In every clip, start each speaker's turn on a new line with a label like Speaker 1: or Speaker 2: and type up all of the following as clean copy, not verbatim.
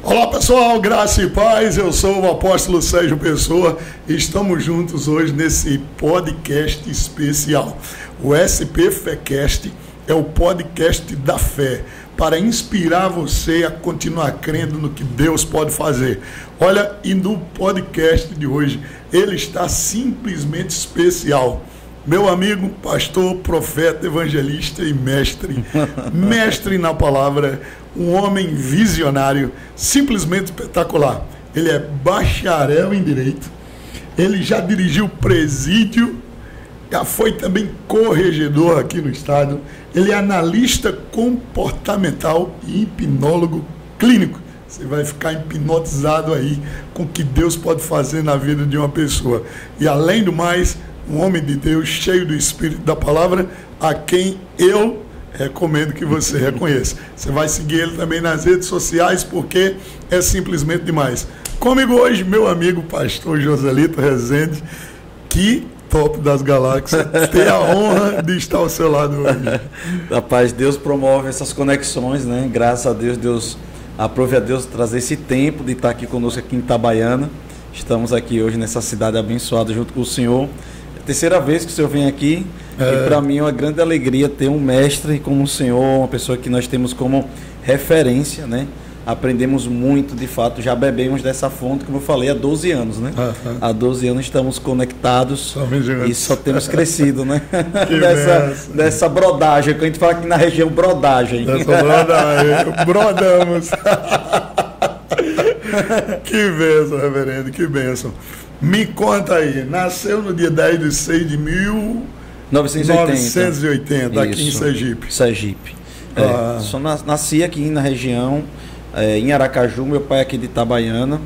Speaker 1: Olá pessoal, graça e paz, eu sou o apóstolo Sérgio Pessoa e estamos juntos hoje nesse podcast especial. O SP Fecast é o podcast da fé, para inspirar você a continuar crendo no que Deus pode fazer. Olha, e no podcast de hoje, ele está simplesmente especial. Meu amigo, pastor, profeta, evangelista e mestre na palavra, um homem visionário, simplesmente espetacular. Ele é bacharel em Direito, ele já dirigiu presídio, já foi também corregedor aqui no estado, ele é analista comportamental e hipnólogo clínico. Você vai ficar hipnotizado aí com o que Deus pode fazer na vida de uma pessoa. E além do mais, um homem de Deus cheio do Espírito da Palavra, a quem eu recomendo que você reconheça. Você vai seguir ele também nas redes sociais, porque é simplesmente demais. Comigo hoje, meu amigo pastor Joselito Rezende, que top das galáxias, ter a honra de estar ao seu lado hoje.
Speaker 2: Rapaz, Deus promove essas conexões, né? Graças a Deus, aprove a Deus trazer esse tempo de estar aqui conosco aqui em Itabaiana. Estamos aqui hoje nessa cidade abençoada junto com o Senhor. Terceira vez que o senhor vem aqui, e para mim é uma grande alegria ter um mestre como o senhor, uma pessoa que nós temos como referência, né? Aprendemos muito, de fato, já bebemos dessa fonte, como eu falei, há 12 anos, né? Há 12 anos estamos conectados e só temos crescido, né? dessa brodagem, que a gente fala aqui na região, brodagem.
Speaker 1: Dessa brodagem, brodamos. Que bênção, reverendo, que bênção. Me conta aí, nasceu no dia 10 de 6 de 1980, aqui em Sergipe.
Speaker 2: Sergipe. Só nasci aqui na região, em Aracaju, meu pai é aqui de Itabaiana,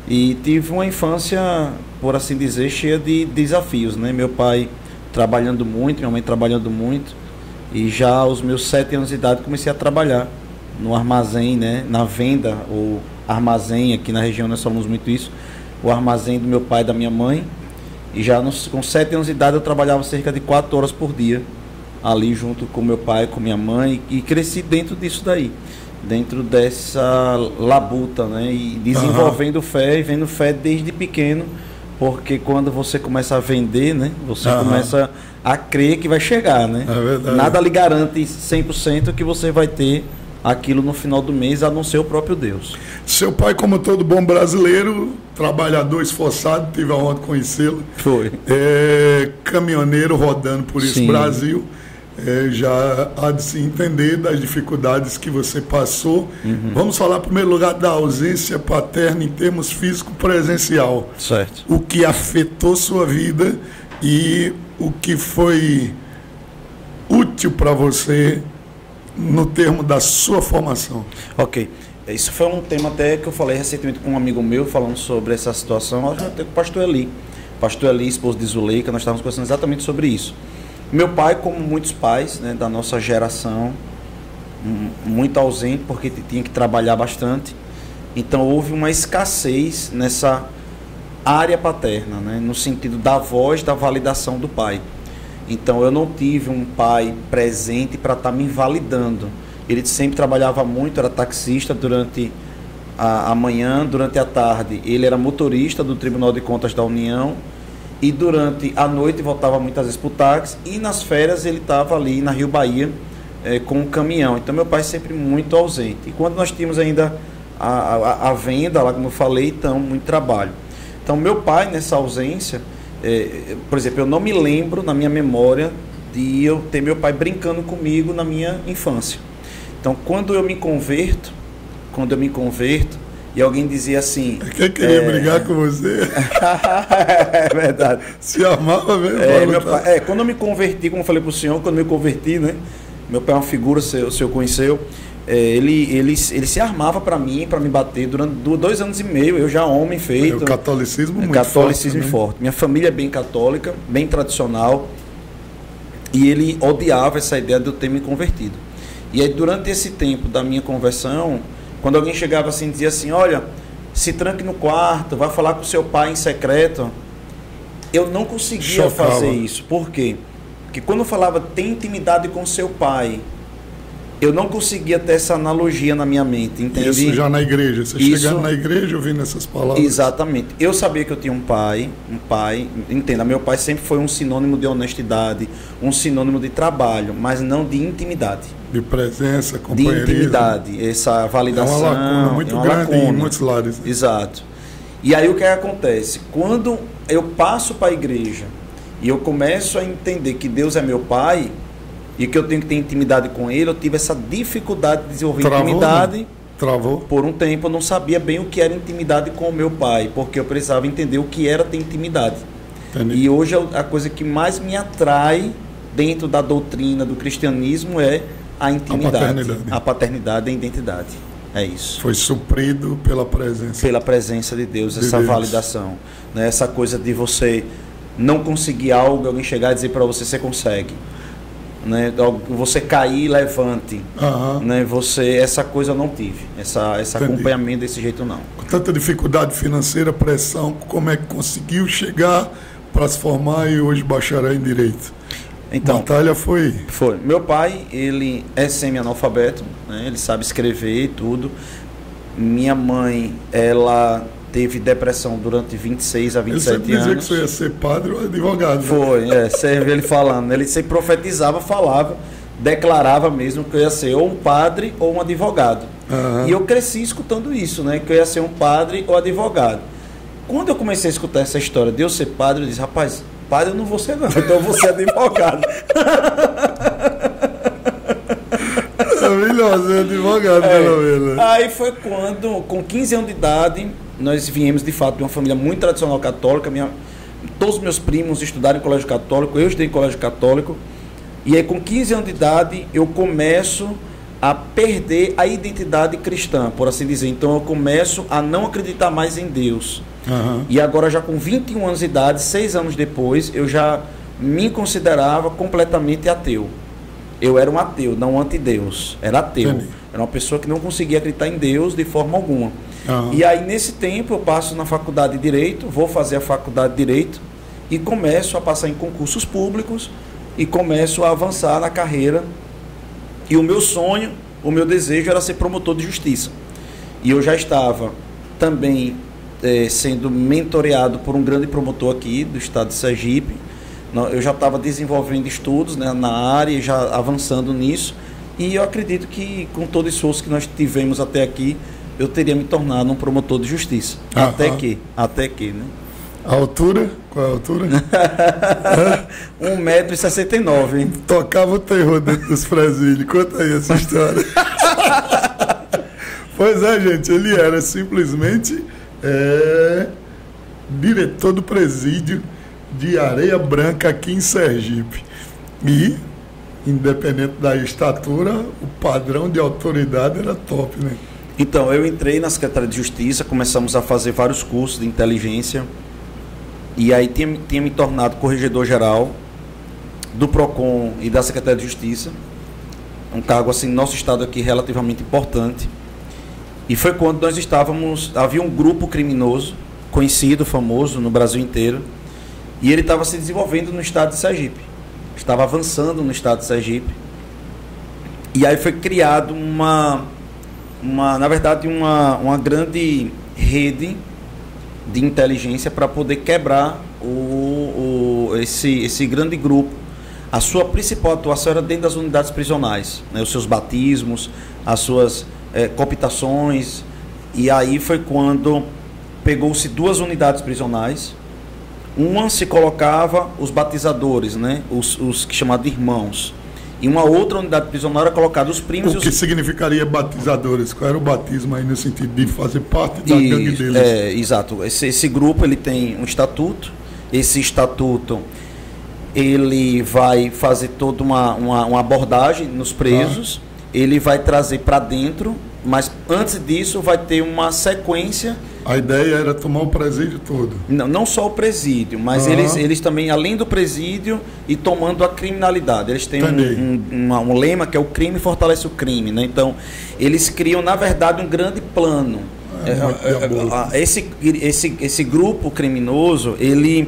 Speaker 2: e tive uma infância, por assim dizer, cheia de desafios, né? Meu pai trabalhando muito, minha mãe trabalhando muito, e já aos meus 7 anos de idade comecei a trabalhar no armazém, né? Na venda, ou armazém, aqui na região nós falamos muito isso, o armazém do meu pai e da minha mãe, e já com 7 anos de idade eu trabalhava cerca de 4 horas por dia, ali junto com meu pai, com minha mãe, e cresci dentro disso daí, dentro dessa labuta, né, e desenvolvendo fé, e vendo fé desde pequeno, porque quando você começa a vender, né, você começa a crer que vai chegar, né, nada lhe garante 100% que você vai ter aquilo no final do mês, a não ser o próprio Deus.
Speaker 1: Seu pai, como todo bom brasileiro, trabalhador esforçado, tive a honra de conhecê-lo.
Speaker 2: Foi.
Speaker 1: Caminhoneiro rodando por esse Brasil. Já há de se entender das dificuldades que você passou. Vamos falar, em primeiro lugar, da ausência paterna em termos físico presencial.
Speaker 2: Certo.
Speaker 1: O que afetou sua vida e o que foi útil para você no termo da sua formação.
Speaker 2: Ok. Isso foi um tema até que eu falei recentemente com um amigo meu, falando sobre essa situação, até com o pastor Eli. Pastor Eli, esposo de Zuleika, nós estávamos conversando exatamente sobre isso. Meu pai, como muitos pais, né, da nossa geração, muito ausente, porque tinha que trabalhar bastante. Então houve uma escassez nessa área paterna, né, no sentido da voz, da validação do pai. Então eu não tive um pai presente para estar me validando. Ele sempre trabalhava muito, era taxista durante a manhã, durante a tarde ele era motorista do Tribunal de Contas da União, e durante a noite voltava muitas vezes para o táxi, e nas férias ele estava ali na Rio Bahia com um caminhão. Então meu pai sempre muito ausente. E quando nós tínhamos ainda a venda, lá como eu falei, então muito trabalho. Então meu pai, nessa ausência, por exemplo, eu não me lembro na minha memória de eu ter meu pai brincando comigo na minha infância. Então, quando eu me converto, e alguém dizia assim...
Speaker 1: Quem queria brigar com você?
Speaker 2: É verdade.
Speaker 1: Se amava mesmo.
Speaker 2: Quando eu me converti, como eu falei para o senhor, quando eu me converti, né? Meu pai é uma figura, o senhor conheceu, ele se armava para mim, para me bater durante 2 anos e meio, eu já homem feito.
Speaker 1: O catolicismo muito
Speaker 2: catolicismo
Speaker 1: forte.
Speaker 2: forte. Minha família é bem católica, bem tradicional, e ele odiava essa ideia de eu ter me convertido. E aí, durante esse tempo da minha conversão, quando alguém chegava assim e dizia assim, olha, se tranque no quarto, vai falar com seu pai em secreto, eu não conseguia fazer isso. Por quê? Porque quando eu falava, tem intimidade com seu pai, Eu não conseguia ter essa analogia na minha mente, entende?
Speaker 1: Isso já na igreja, você chegando na igreja ouvindo essas palavras.
Speaker 2: Exatamente. Eu sabia que eu tinha um pai, entenda, meu pai sempre foi um sinônimo de honestidade, um sinônimo de trabalho, mas não de intimidade.
Speaker 1: De presença, companheirismo.
Speaker 2: De intimidade, essa validação.
Speaker 1: É uma lacuna muito grande em muitos lares. Né?
Speaker 2: Exato. E aí o que acontece? Quando eu passo para a igreja e eu começo a entender que Deus é meu pai, e que eu tenho que ter intimidade com ele, eu tive essa dificuldade de desenvolver intimidade. Né?
Speaker 1: Travou.
Speaker 2: Por um tempo eu não sabia bem o que era intimidade com o meu pai, porque eu precisava entender o que era ter intimidade. Entendi. E hoje a coisa que mais me atrai dentro da doutrina do cristianismo é a intimidade, a paternidade e a identidade. É isso.
Speaker 1: Foi suprido pela presença.
Speaker 2: Pela presença de Deus, essa validação. Né? Essa coisa de você não conseguir algo, alguém chegar e dizer para você, você consegue. Né? Você cair, levante. Né? Essa coisa eu não tive. Esse acompanhamento desse jeito não.
Speaker 1: Com tanta dificuldade financeira, pressão, como é que conseguiu chegar para se formar e hoje bacharel em Direito?
Speaker 2: Então,
Speaker 1: a batalha foi...
Speaker 2: Meu pai, ele é semi-analfabeto, né? Ele sabe escrever e tudo. Minha mãe, ela teve depressão durante 26 a 27 anos. Ele sempre dizia
Speaker 1: que você ia ser padre ou advogado.
Speaker 2: Foi, você viu ele falando. Ele sempre profetizava, falava, declarava mesmo que eu ia ser ou um padre ou um advogado. E eu cresci escutando isso, né? Que eu ia ser um padre ou advogado. Quando eu comecei a escutar essa história de eu ser padre, eu disse, rapaz, padre eu não vou ser não, então eu vou ser advogado.
Speaker 1: Maravilhoso, advogado, pelo menos.
Speaker 2: Aí foi quando, com 15 anos de idade, nós viemos de fato de uma família muito tradicional católica. Todos os meus primos estudaram em colégio católico, eu estudei em colégio católico. E aí com 15 anos de idade eu começo a perder a identidade cristã, por assim dizer. Então eu começo a não acreditar mais em Deus. E agora já com 21 anos de idade, 6 anos depois, eu já me considerava completamente ateu. Eu era um ateu, não anti-Deus. Era ateu. Entendi. Era uma pessoa que não conseguia acreditar em Deus de forma alguma. E aí, nesse tempo, eu passo na faculdade de Direito, vou fazer a faculdade de Direito e começo a passar em concursos públicos e começo a avançar na carreira. E o meu sonho, o meu desejo era ser promotor de justiça. E eu já estava também sendo mentoreado por um grande promotor aqui do estado de Sergipe. Eu já estava desenvolvendo estudos, né, na área, já avançando nisso, e eu acredito que com todo o esforço que nós tivemos até aqui, eu teria me tornado um promotor de justiça. Até que, né?
Speaker 1: A altura? Qual é a altura?
Speaker 2: 1,69 m.
Speaker 1: Tocava o terror dentro dos presilhos. Conta aí essa história. Pois é, gente, ele era simplesmente diretor do presídio de Areia Branca aqui em Sergipe. E, independente da estatura, o padrão de autoridade era top, né?
Speaker 2: Então, eu entrei na Secretaria de Justiça, começamos a fazer vários cursos de inteligência, e aí tinha me tornado corregedor-geral do PROCON e da Secretaria de Justiça, um cargo assim no nosso estado aqui relativamente importante. E foi quando nós havia um grupo criminoso, conhecido, famoso no Brasil inteiro, e ele estava se desenvolvendo no estado de Sergipe, estava avançando no estado de Sergipe, e aí foi criado uma grande rede de inteligência para poder quebrar esse grande grupo. A sua principal atuação era dentro das unidades prisionais, né, os seus batismos, as suas cooptações, e aí foi quando pegou-se 2 unidades prisionais. Uma se colocava os batizadores, né, os que chamavam de irmãos. E uma outra unidade prisional era colocada os primos.
Speaker 1: O que significaria batizadores? Qual era o batismo aí no sentido de fazer parte da gangue deles?
Speaker 2: Exato. Esse grupo ele tem um estatuto. Esse estatuto ele vai fazer toda uma abordagem nos presos. Ele vai trazer para dentro, mas antes disso vai ter uma sequência.
Speaker 1: A ideia era tomar o presídio todo.
Speaker 2: Não só o presídio, mas eles também, além do presídio, e tomando a criminalidade. Eles têm um lema que é o crime fortalece o crime, né? Então, eles criam, na verdade, um grande plano. Esse grupo criminoso, ele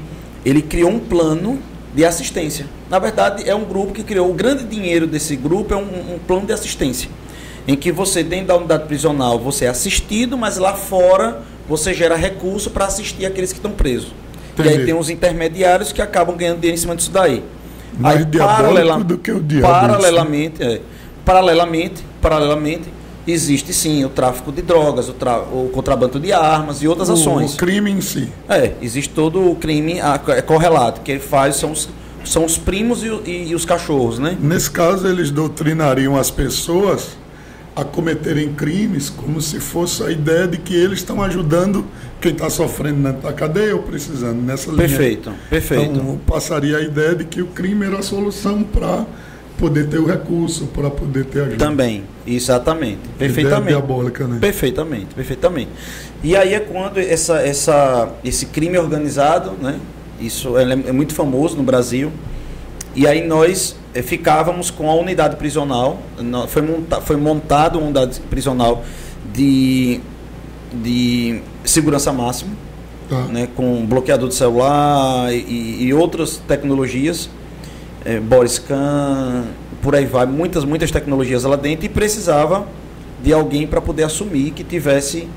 Speaker 2: criou um plano de assistência. Na verdade, é um grupo que criou, o grande dinheiro desse grupo é um plano de assistência, em que você, dentro da unidade prisional, você é assistido, mas lá fora você gera recurso para assistir aqueles que estão presos.
Speaker 1: Entendi.
Speaker 2: E aí tem os intermediários que acabam ganhando dinheiro em cima disso daí.
Speaker 1: Mais
Speaker 2: Aí,
Speaker 1: diabólico do que o diabo.
Speaker 2: Paralelamente, existe sim o tráfico de drogas, o contrabando de armas e outras ações.
Speaker 1: O crime em si.
Speaker 2: Existe todo o crime correlato, que faz são os primos e os cachorros, né?
Speaker 1: Nesse caso, eles doutrinariam as pessoas a cometerem crimes como se fosse a ideia de que eles estão ajudando quem está sofrendo na cadeia ou precisando, nessa linha.
Speaker 2: Perfeito.
Speaker 1: Então, passaria a ideia de que o crime era a solução para poder ter o recurso, para poder ter ajuda.
Speaker 2: Também, exatamente. Perfeitamente.
Speaker 1: Ideia diabólica, né?
Speaker 2: Perfeitamente. E aí é quando esse crime organizado, né? Isso é muito famoso no Brasil. E aí nós ficávamos com a unidade prisional. Foi montada uma unidade prisional de segurança máxima, né, com bloqueador de celular e outras tecnologias, Boriscan, por aí vai, muitas tecnologias lá dentro, e precisava de alguém para poder assumir, que tivesse,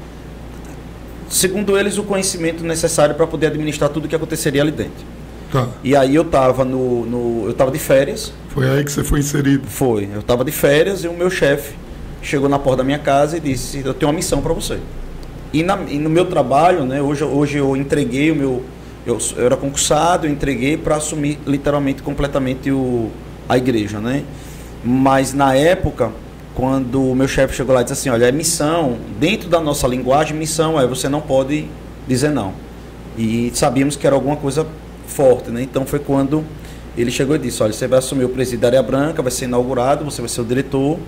Speaker 2: segundo eles, o conhecimento necessário para poder administrar tudo o que aconteceria ali dentro. E aí eu estava eu estava de férias.
Speaker 1: Foi aí que você foi inserido?
Speaker 2: Foi, eu estava de férias e o meu chefe chegou na porta da minha casa e disse: eu tenho uma missão para você. E no meu trabalho, né, hoje eu entreguei eu era concursado, eu entreguei para assumir literalmente, completamente a igreja, né? Mas na época, quando o meu chefe chegou lá e disse assim: olha, é missão, dentro da nossa linguagem, missão você não pode dizer não. E sabíamos que era alguma coisa forte, né? Então foi quando ele chegou e disse: olha, você vai assumir o presídio da Areia Branca, vai ser inaugurado, você vai ser o diretor,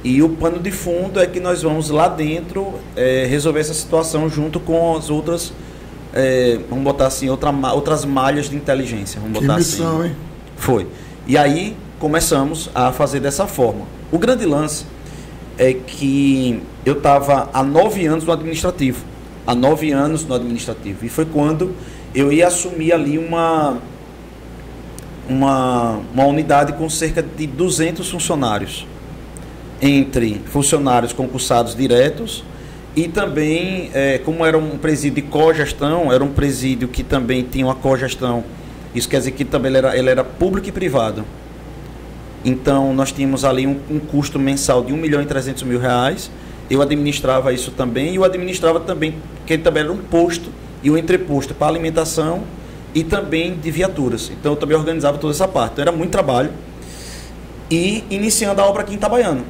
Speaker 2: e o pano de fundo é que nós vamos lá dentro resolver essa situação junto com as outras, vamos botar assim, outras malhas de inteligência. Vamos botar
Speaker 1: missão,
Speaker 2: assim.
Speaker 1: Hein?
Speaker 2: Foi. E aí começamos a fazer dessa forma. O grande lance é que eu estava há 9 anos no administrativo. E foi quando eu ia assumir ali uma unidade com cerca de 200 funcionários, entre funcionários concursados diretos e também, como era um presídio de cogestão, era um presídio que também tinha uma cogestão, isso quer dizer que também ele era público e privado. Então nós tínhamos ali um custo mensal de R$1.300.000, eu administrava isso também, e eu administrava também, que ele também era um posto e um entreposto para alimentação e também de viaturas. Então eu também organizava toda essa parte. Então era muito trabalho. E iniciando a obra aqui em Itabaiana,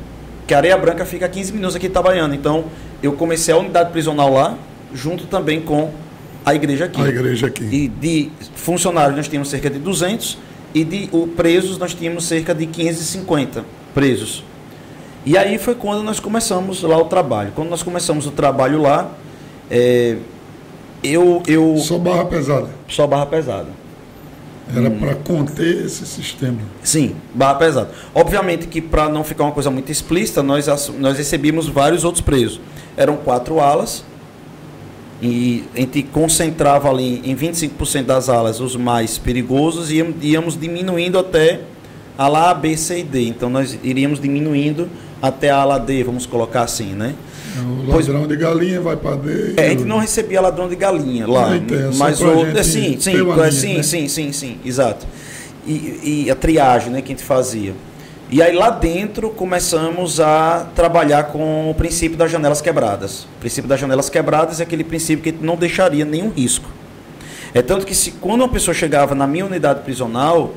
Speaker 2: que a Areia Branca fica a 15 minutos aqui em Itabaiana. Então eu comecei a unidade prisional lá, junto também com a igreja aqui. E de funcionários nós tínhamos cerca de 200, e de presos nós tínhamos cerca de 550 presos. E aí foi quando nós começamos lá o trabalho. Quando nós começamos o trabalho lá,
Speaker 1: Só barra pesada?
Speaker 2: Só barra pesada.
Speaker 1: Era para conter esse sistema?
Speaker 2: Sim, barra pesada. Obviamente que, para não ficar uma coisa muito explícita, nós recebíamos vários outros presos. Eram 4 alas, e a gente concentrava ali em 25% das alas os mais perigosos, e íamos diminuindo até a ala A, B, C e D. Então nós iríamos diminuindo até a ala D, vamos colocar assim, né?
Speaker 1: O ladrão de galinha vai para D.
Speaker 2: A gente não recebia ladrão de galinha lá, mas sim, exato. E a triagem, né, que a gente fazia. E aí lá dentro começamos a trabalhar com o princípio das janelas quebradas. O princípio das janelas quebradas é aquele princípio que a gente não deixaria nenhum risco. É tanto que quando uma pessoa chegava na minha unidade prisional,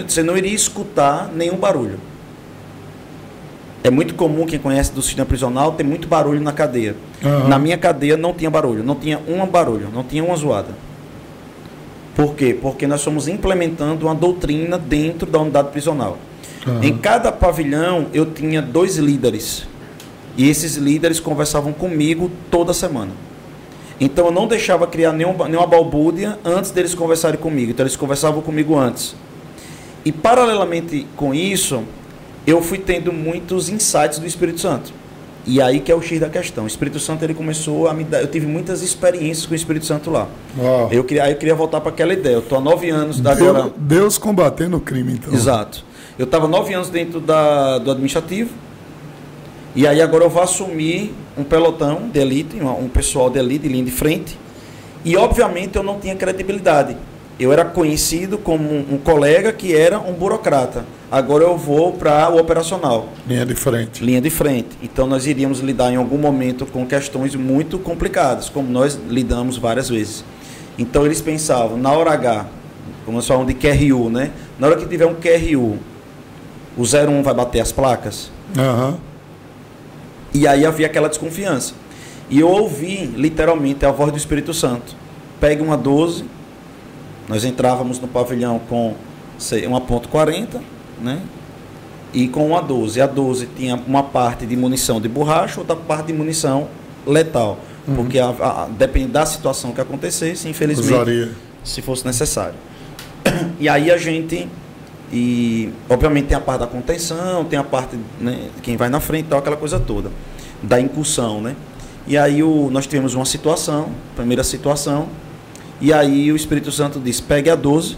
Speaker 2: você não iria escutar nenhum barulho. É muito comum, quem conhece do sistema prisional, ter muito barulho na cadeia. Uhum. Na minha cadeia não tinha barulho, não tinha uma zoada. Por quê? Porque nós fomos implementando uma doutrina dentro da unidade prisional. Uhum. Em cada pavilhão eu tinha 2 líderes. E esses líderes conversavam comigo toda semana. Então eu não deixava criar nenhuma balbúrdia antes deles conversarem comigo. Então eles conversavam comigo antes. E paralelamente com isso, eu fui tendo muitos insights do Espírito Santo. E aí que é o X da questão. O Espírito Santo, ele começou a me dar... Eu tive muitas experiências com o Espírito Santo lá.
Speaker 1: Uau.
Speaker 2: Eu queria voltar para aquela ideia. Eu estou há 9 anos da
Speaker 1: Deus,
Speaker 2: agora...
Speaker 1: Deus combatendo o crime, então.
Speaker 2: Exato. Eu estava 9 anos dentro do administrativo. E aí agora eu vou assumir um pelotão de elite, um pessoal de elite, de linha de frente. E obviamente eu não tinha credibilidade. Eu era conhecido como um colega que era um burocrata. Agora eu vou para o operacional.
Speaker 1: Linha de frente.
Speaker 2: Linha de frente. Então nós iríamos lidar em algum momento com questões muito complicadas, como nós lidamos várias vezes. Então eles pensavam, na hora H, como nós falamos de QRU, né? Na hora que tiver um QRU, o 01 vai bater as placas.
Speaker 1: Aham.
Speaker 2: E aí havia aquela desconfiança. E eu ouvi literalmente a voz do Espírito Santo. Pegue uma 12. Nós entrávamos no pavilhão com uma .40, né? E com uma 12. A 12 tinha uma parte de munição de borracha, outra parte de munição letal. Porque depende da situação que acontecesse, infelizmente,
Speaker 1: Usaria.
Speaker 2: se fosse necessário. E aí a gente... E obviamente tem a parte da contenção, tem a parte, né, quem vai na frente, tal, aquela coisa toda, da incursão, né? E aí nós tivemos uma situação, primeira situação, e aí o Espírito Santo disse, pegue a 12,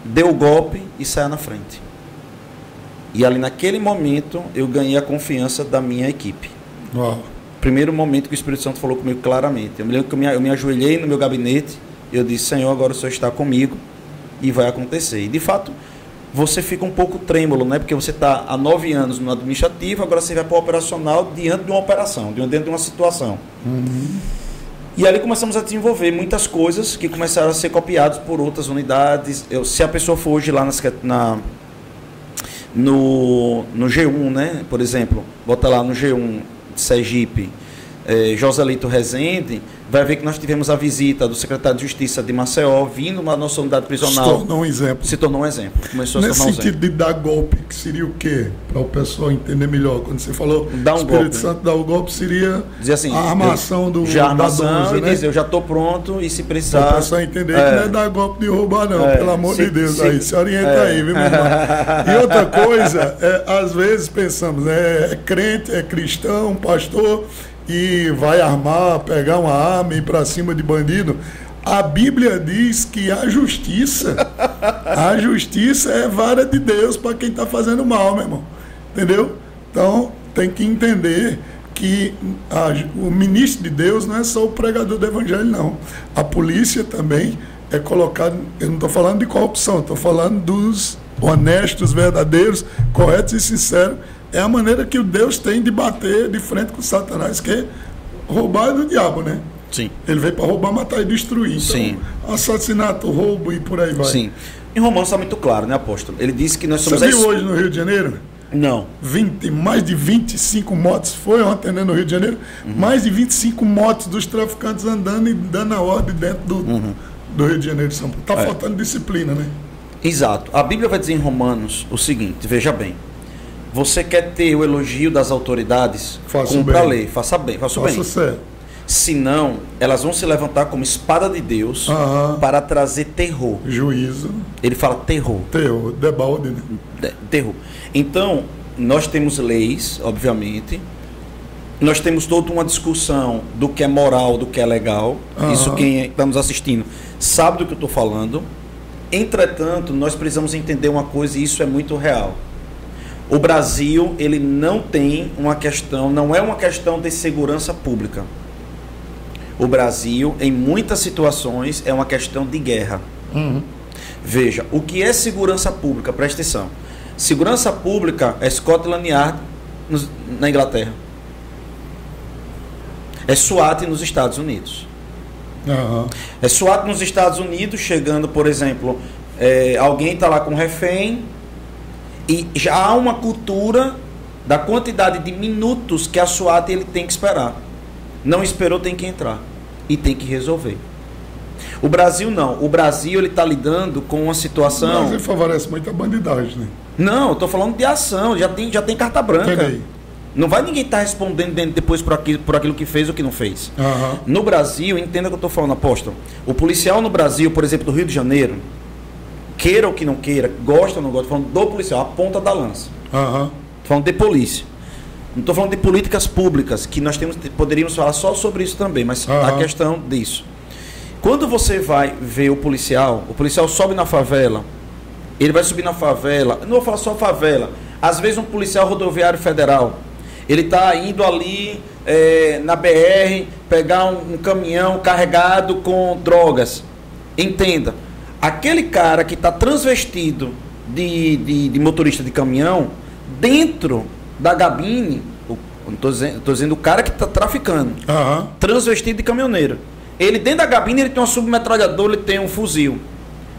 Speaker 2: dê o golpe e saia na frente. E ali naquele momento eu ganhei a confiança da minha equipe.
Speaker 1: Uau.
Speaker 2: Primeiro momento que o Espírito Santo falou comigo claramente. Eu me lembro que eu me ajoelhei no meu gabinete, eu disse, Senhor, agora o Senhor está comigo e vai acontecer. E de fato, você fica um pouco trêmulo, né? Porque você está há 9 anos no administrativo, agora você vai para o operacional diante de uma operação, dentro de uma situação. E ali começamos a desenvolver muitas coisas que começaram a ser copiadas por outras unidades. Se a pessoa for hoje lá no G1, né? Por exemplo, bota lá no G1 de Sergipe, Joselito Rezende, vai ver que nós tivemos a visita do secretário de Justiça de Maceió, vindo na nossa unidade prisional.
Speaker 1: Se tornou um exemplo.
Speaker 2: Se tornou um exemplo. Começou
Speaker 1: Nesse
Speaker 2: a se tornar um
Speaker 1: sentido
Speaker 2: exemplo.
Speaker 1: de dar golpe, que seria o quê? Para o pessoal entender melhor. Quando você falou
Speaker 2: Dar um
Speaker 1: Espírito
Speaker 2: golpe,
Speaker 1: Santo dar o golpe, seria
Speaker 2: Dizer assim,
Speaker 1: a armação
Speaker 2: já
Speaker 1: da
Speaker 2: armação
Speaker 1: 12,
Speaker 2: e
Speaker 1: né?
Speaker 2: dizer, eu já estou pronto e se
Speaker 1: Para
Speaker 2: precisar...
Speaker 1: o pessoal entender que não é dar golpe de roubar, não. Pelo amor de Deus, aí se orienta aí, viu, meu irmão? E outra coisa, às vezes pensamos, é crente, é cristão, pastor, e vai armar, pegar uma arma e ir para cima de bandido. A Bíblia diz que a justiça é vara de Deus para quem está fazendo mal, meu irmão. Entendeu? Então, tem que entender que o ministro de Deus não é só o pregador do evangelho, não. A polícia também é colocada, eu não estou falando de corrupção, estou falando dos honestos, verdadeiros, corretos e sinceros. É a maneira que o Deus tem de bater de frente com Satanás, que é roubar do diabo, né?
Speaker 2: Sim.
Speaker 1: Ele veio para roubar, matar e destruir. Então,
Speaker 2: Sim.
Speaker 1: Assassinato, roubo e por aí vai.
Speaker 2: Sim. Em Romanos está muito claro, né, apóstolo? Ele disse que nós somos...
Speaker 1: Você viu hoje no Rio de Janeiro?
Speaker 2: Não.
Speaker 1: Mais de 25 motos, foi ontem, né, no Rio de Janeiro, mais de 25 motos dos traficantes andando e dando a ordem dentro do Rio de Janeiro de São Paulo. Está faltando disciplina, né?
Speaker 2: Exato. A Bíblia vai dizer em Romanos o seguinte, veja bem. Você quer ter o elogio das autoridades? Cumpra a lei, faça bem, faça o bem.
Speaker 1: Faça certo.
Speaker 2: Senão, elas vão se levantar como espada de Deus para trazer terror.
Speaker 1: Juízo.
Speaker 2: Ele fala terror.
Speaker 1: Terror, debalde, né?
Speaker 2: Terror. Então, nós temos leis, obviamente. Nós temos toda uma discussão do que é moral, do que é legal. Isso quem está nos assistindo sabe do que eu estou falando. Entretanto, nós precisamos entender uma coisa, e isso é muito real. O Brasil, ele não tem uma questão, não é uma questão de segurança pública. O Brasil, em muitas situações, é uma questão de guerra. Veja, o que é segurança pública? Presta atenção. Segurança pública é Scotland Yard na Inglaterra. É SWAT nos Estados Unidos. É SWAT nos Estados Unidos, chegando, por exemplo, alguém está lá com um refém, e já há uma cultura da quantidade de minutos que a SWAT ele tem que esperar. Não esperou, tem que entrar. E tem que resolver. O Brasil não. O Brasil ele está lidando com uma situação...
Speaker 1: O Brasil favorece muito a bandidagem, né?
Speaker 2: Não, eu estou falando de ação. Já tem carta branca.
Speaker 1: Entendi.
Speaker 2: Não vai ninguém estar respondendo depois por aquilo que fez ou que não fez. No Brasil, entenda o que eu estou falando, apóstolo. O policial no Brasil, por exemplo, do Rio de Janeiro, queira ou que não queira, gosta ou não gosta, estou falando do policial, a ponta da lança. Estou falando de polícia. Não estou falando de políticas públicas, que nós poderíamos falar só sobre isso também, mas a questão disso. Quando você vai ver o policial sobe na favela, ele vai subir na favela, não vou falar só favela, às vezes um policial rodoviário federal, ele está indo ali na BR, pegar um caminhão carregado com drogas. Entenda, aquele cara que está transvestido de motorista de caminhão, dentro da gabine, estou dizendo o cara que está traficando, transvestido de caminhoneiro. Ele dentro da gabine ele tem uma submetralhadora, ele tem um fuzil.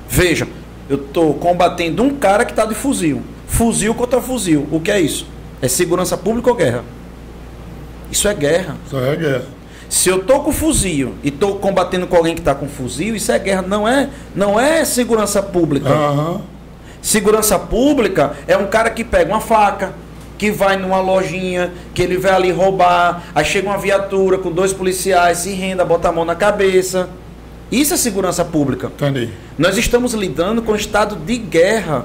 Speaker 2: Veja, eu estou combatendo um cara que está de fuzil. Fuzil contra fuzil. O que é isso? É segurança pública ou guerra? Isso é guerra.
Speaker 1: Isso é guerra.
Speaker 2: Se eu estou com fuzil e estou combatendo com alguém que está com fuzil, isso é guerra. Não é segurança pública. Segurança pública é um cara que pega uma faca, que vai numa lojinha, que ele vai ali roubar, aí chega uma viatura com 2 policiais, se renda, bota a mão na cabeça. Isso é segurança pública.
Speaker 1: Entendi.
Speaker 2: Nós estamos lidando com estado de guerra.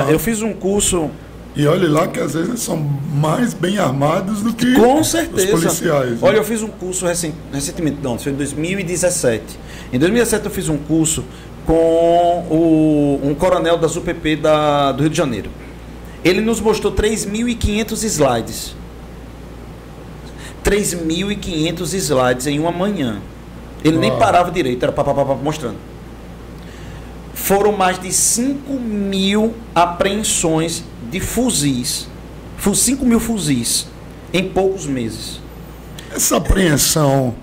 Speaker 2: Eu fiz um curso...
Speaker 1: E olha lá que às vezes eles são mais bem armados do que
Speaker 2: com certeza.
Speaker 1: Os policiais. Né?
Speaker 2: Olha, eu fiz um curso recentemente, não, foi em 2017. Em 2017 eu fiz um curso com um coronel das UPP do Rio de Janeiro. Ele nos mostrou 3.500 slides. 3.500 slides em uma manhã. Ele nem parava direito, era mostrando. Foram mais de 5.000 apreensões de fuzis. 5.000 fuzis em poucos meses.
Speaker 1: Essa apreensão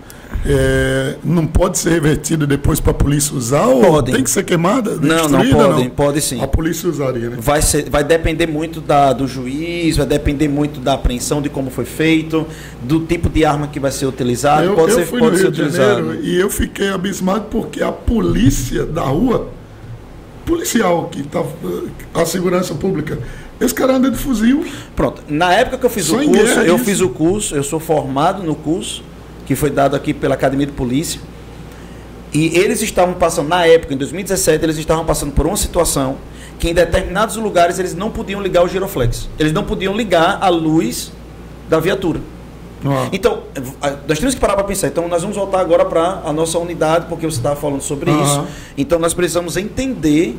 Speaker 1: não pode ser revertida depois para a polícia usar? Ou tem que ser queimada?
Speaker 2: Não, pode sim.
Speaker 1: A polícia usaria, né?
Speaker 2: Vai depender muito do juiz, vai depender muito da apreensão, de como foi feito, do tipo de arma que vai ser utilizado.
Speaker 1: Eu fui no Rio de Janeiro e eu fiquei abismado porque a polícia da rua, policial, que tá, a segurança pública, esse cara anda de fuzil.
Speaker 2: Pronto. Na época que eu fiz o curso, eu sou formado no curso, que foi dado aqui pela Academia de Polícia, e eles estavam passando, na época, em 2017, eles estavam passando por uma situação que em determinados lugares eles não podiam ligar o giroflex. Eles não podiam ligar a luz da viatura. Então, nós temos que parar para pensar. Então, nós vamos voltar agora para a nossa unidade, porque você estava falando sobre isso. Então, nós precisamos entender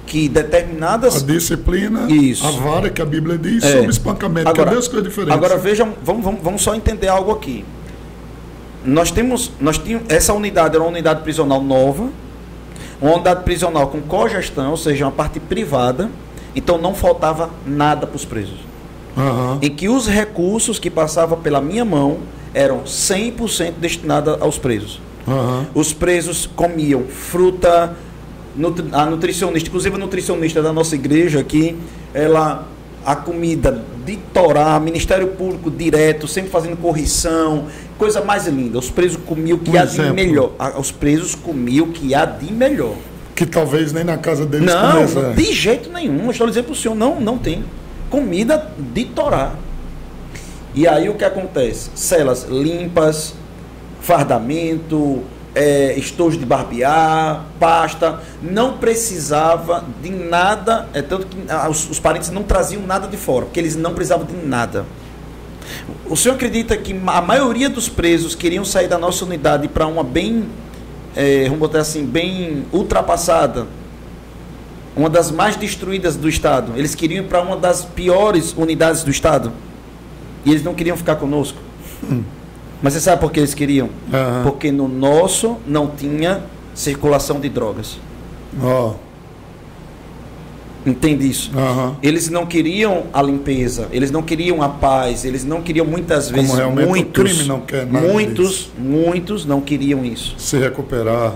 Speaker 2: que determinadas...
Speaker 1: A disciplina, a vara que a Bíblia diz sobre espancamento.
Speaker 2: Agora,
Speaker 1: cadê as coisas diferentes?
Speaker 2: Agora, vejam, vamos só entender algo aqui. Nós tínhamos, essa unidade era uma unidade prisional nova, uma unidade prisional com cogestão, ou seja, uma parte privada, então não faltava nada para os presos. Em que os recursos que passavam pela minha mão eram 100% destinados aos presos. Os presos comiam fruta, a nutricionista, inclusive a nutricionista da nossa igreja aqui, a comida de Torá, Ministério Público direto, sempre fazendo correção, coisa mais linda. Os presos comiam o que há de melhor. Os presos comiam o que há de melhor.
Speaker 1: Que talvez nem na casa deles
Speaker 2: não, de jeito nenhum. Eu estou dizendo para o senhor, não tem. Comida de Torá. E aí o que acontece? Celas limpas, fardamento, estojos de barbear, pasta, não precisava de nada, tanto que os parentes não traziam nada de fora, porque eles não precisavam de nada. O senhor acredita que a maioria dos presos queriam sair da nossa unidade para uma bem, vamos botar assim, bem ultrapassada, uma das mais destruídas do Estado? Eles queriam ir para uma das piores unidades do Estado e eles não queriam ficar conosco. Mas você sabe por que eles queriam? Porque no nosso não tinha circulação de drogas. Entende isso? Eles não queriam a limpeza, eles não queriam a paz, eles não queriam muitas vezes, muitos não queriam isso.
Speaker 1: Se recuperar.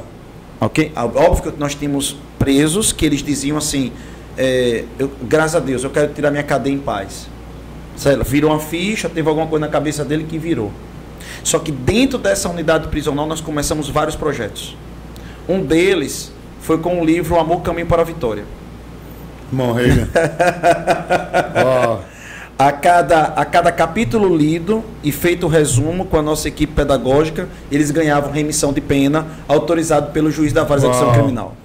Speaker 2: Ok? Óbvio que nós tínhamos presos que eles diziam assim, graças a Deus, eu quero tirar minha cadeia em paz. Virou uma ficha, teve alguma coisa na cabeça dele que virou. Só que dentro dessa unidade prisional nós começamos vários projetos. Um deles foi com o livro Amor, Caminho para a Vitória.
Speaker 1: Morreu.
Speaker 2: A cada capítulo lido e feito o resumo com a nossa equipe pedagógica, eles ganhavam remissão de pena autorizado pelo juiz da vara de execução criminal.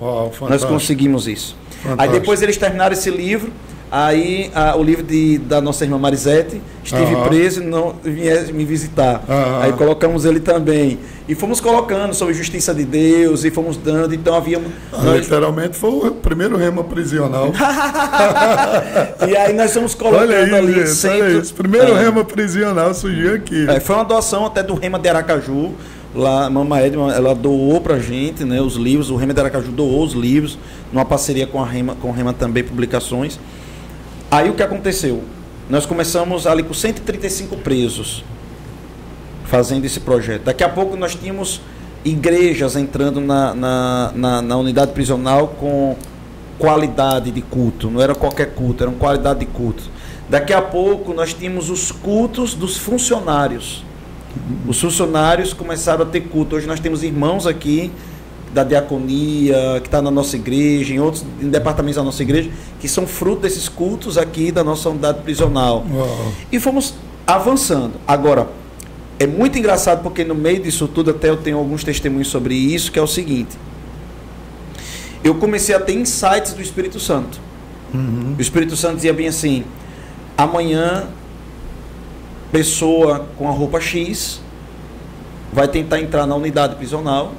Speaker 2: Nós conseguimos isso. Aí depois eles terminaram esse livro, Aí o livro da nossa irmã Marisete, estive preso e não viesse me visitar. Aí colocamos ele também. E fomos colocando sobre justiça de Deus e fomos dando. Então havia...
Speaker 1: Literalmente foi o primeiro rema prisional.
Speaker 2: E aí nós fomos colocando ali.
Speaker 1: Gente, olha isso. Primeiro rema prisional surgiu aqui.
Speaker 2: Foi uma doação até do Rema de Aracaju. Lá, a Mama Edma, ela doou pra gente, né, os livros. O Rema de Aracaju doou os livros, numa parceria com o Rema também Publicações. Aí o que aconteceu? Nós começamos ali com 135 presos fazendo esse projeto. Daqui a pouco nós tínhamos igrejas entrando na unidade prisional com qualidade de culto. Não era qualquer culto, era uma qualidade de culto. Daqui a pouco nós tínhamos os cultos dos funcionários. Os funcionários começaram a ter culto. Hoje nós temos irmãos aqui da diaconia, que está na nossa igreja, em departamentos da nossa igreja, que são fruto desses cultos aqui da nossa unidade prisional. E fomos avançando. Agora, é muito engraçado porque no meio disso tudo, até eu tenho alguns testemunhos sobre isso, que é o seguinte: eu comecei a ter insights do Espírito Santo. O Espírito Santo dizia bem assim: amanhã, pessoa com a roupa X vai tentar entrar na unidade prisional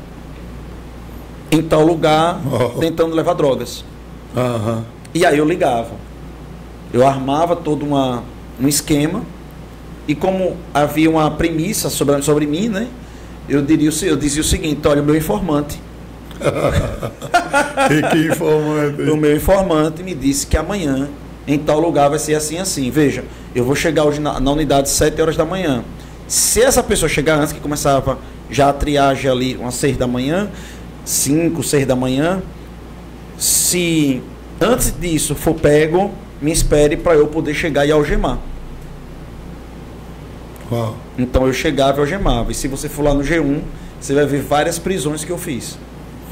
Speaker 2: em tal lugar, tentando levar drogas. E aí eu ligava, eu armava todo um esquema, e como havia uma premissa sobre mim, né, eu dizia o seguinte: olha, o meu informante
Speaker 1: e que informante?
Speaker 2: O meu informante me disse que amanhã em tal lugar vai ser assim, assim. Veja, eu vou chegar hoje na unidade às 7 horas da manhã. Se essa pessoa chegar antes, que começava já a triagem ali umas 6 da manhã, 5, 6 da manhã, se antes disso for pego, me espere para eu poder chegar e algemar. Então eu chegava e algemava. E se você for lá no G1, você vai ver várias prisões que eu fiz.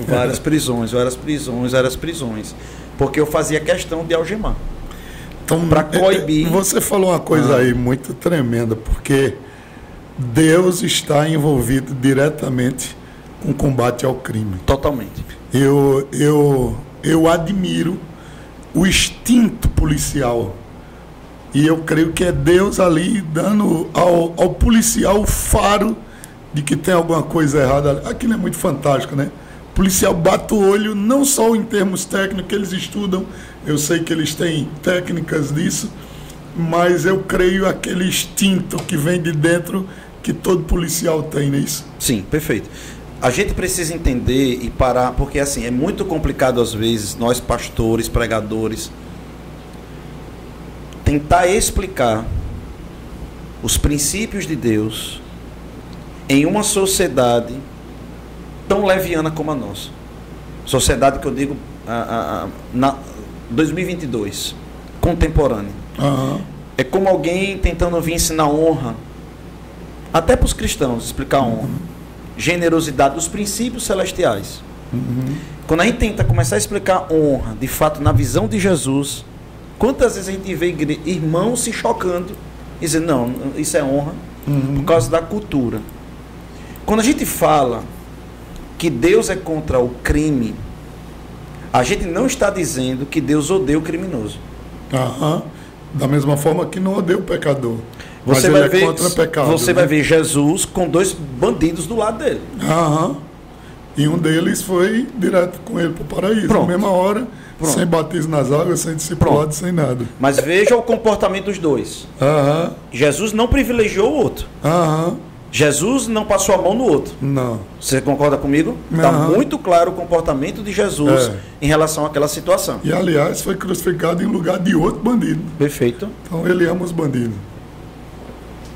Speaker 2: Várias prisões. Porque eu fazia questão de algemar.
Speaker 1: Então,
Speaker 2: para coibir.
Speaker 1: Você falou uma coisa aí muito tremenda, porque Deus está envolvido diretamente com o combate ao crime.
Speaker 2: Totalmente.
Speaker 1: Eu admiro o instinto policial. E eu creio que é Deus ali dando ao policial o faro de que tem alguma coisa errada. Aquilo é muito fantástico, né? O policial bate o olho, não só em termos técnicos que eles estudam, eu sei que eles têm técnicas disso, mas eu creio aquele instinto que vem de dentro que todo policial tem, não é isso?
Speaker 2: Sim, perfeito. A gente precisa entender e parar, porque assim, é muito complicado às vezes, nós pastores, pregadores, tentar explicar os princípios de Deus em uma sociedade tão leviana como a nossa. Sociedade que eu digo na 2022, contemporânea. É como alguém tentando vir ensinar honra, até para os cristãos, explicar honra, generosidade, os princípios celestiais. Quando a gente tenta começar a explicar honra, de fato, na visão de Jesus, quantas vezes a gente vê irmãos se chocando e dizendo, não, isso é honra, por causa da cultura. Quando a gente fala que Deus é contra o crime, a gente não está dizendo que Deus odeia o criminoso.
Speaker 1: Da mesma forma que não odeia o pecador.
Speaker 2: Você vai ver, contra o pecado, você vai ver Jesus com 2 bandidos do lado dele.
Speaker 1: E um deles foi direto com ele para o paraíso. Na mesma hora, sem batismo nas águas, sem discipulado, sem nada.
Speaker 2: Mas veja o comportamento dos 2. Jesus não privilegiou o outro. Jesus não passou a mão no outro.
Speaker 1: Não.
Speaker 2: Você concorda comigo? Está muito claro o comportamento de Jesus em relação àquela situação.
Speaker 1: E, aliás, foi crucificado em lugar de outro bandido.
Speaker 2: Perfeito.
Speaker 1: Então, ele ama os bandidos.